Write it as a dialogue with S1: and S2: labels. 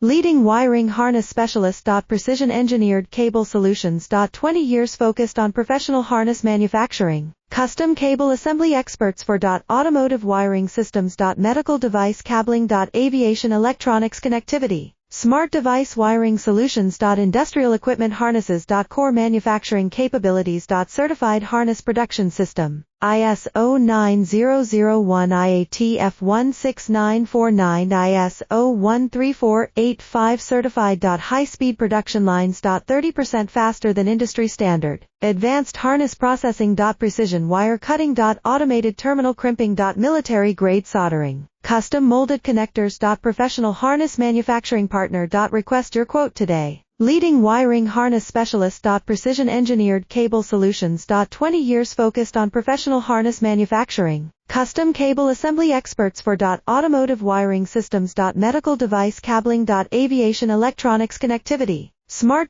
S1: Leading wiring harness specialist. Precision engineered cable solutions. 20 years focused on professional harness manufacturing. Custom cable assembly experts for automotive wiring systems. Medical device cabling. Aviation electronics connectivity. Smart device wiring solutions. Industrial equipment harnesses. Core manufacturing capabilities. Certified harness production system. ISO 9001 IATF 16949 ISO 13485 certified. High-speed production lines. 30% faster than industry standard. Advanced harness processing. Precision wire cutting. Automated terminal crimping. Military grade soldering. Custom molded connectors. Professional harness manufacturing partner. Request your quote today. Leading wiring harness specialist. Precision engineered cable solutions. 20 years focused on professional harness manufacturing. Custom cable assembly experts for automotive wiring systems. Medical device cabling. Aviation electronics connectivity. Smart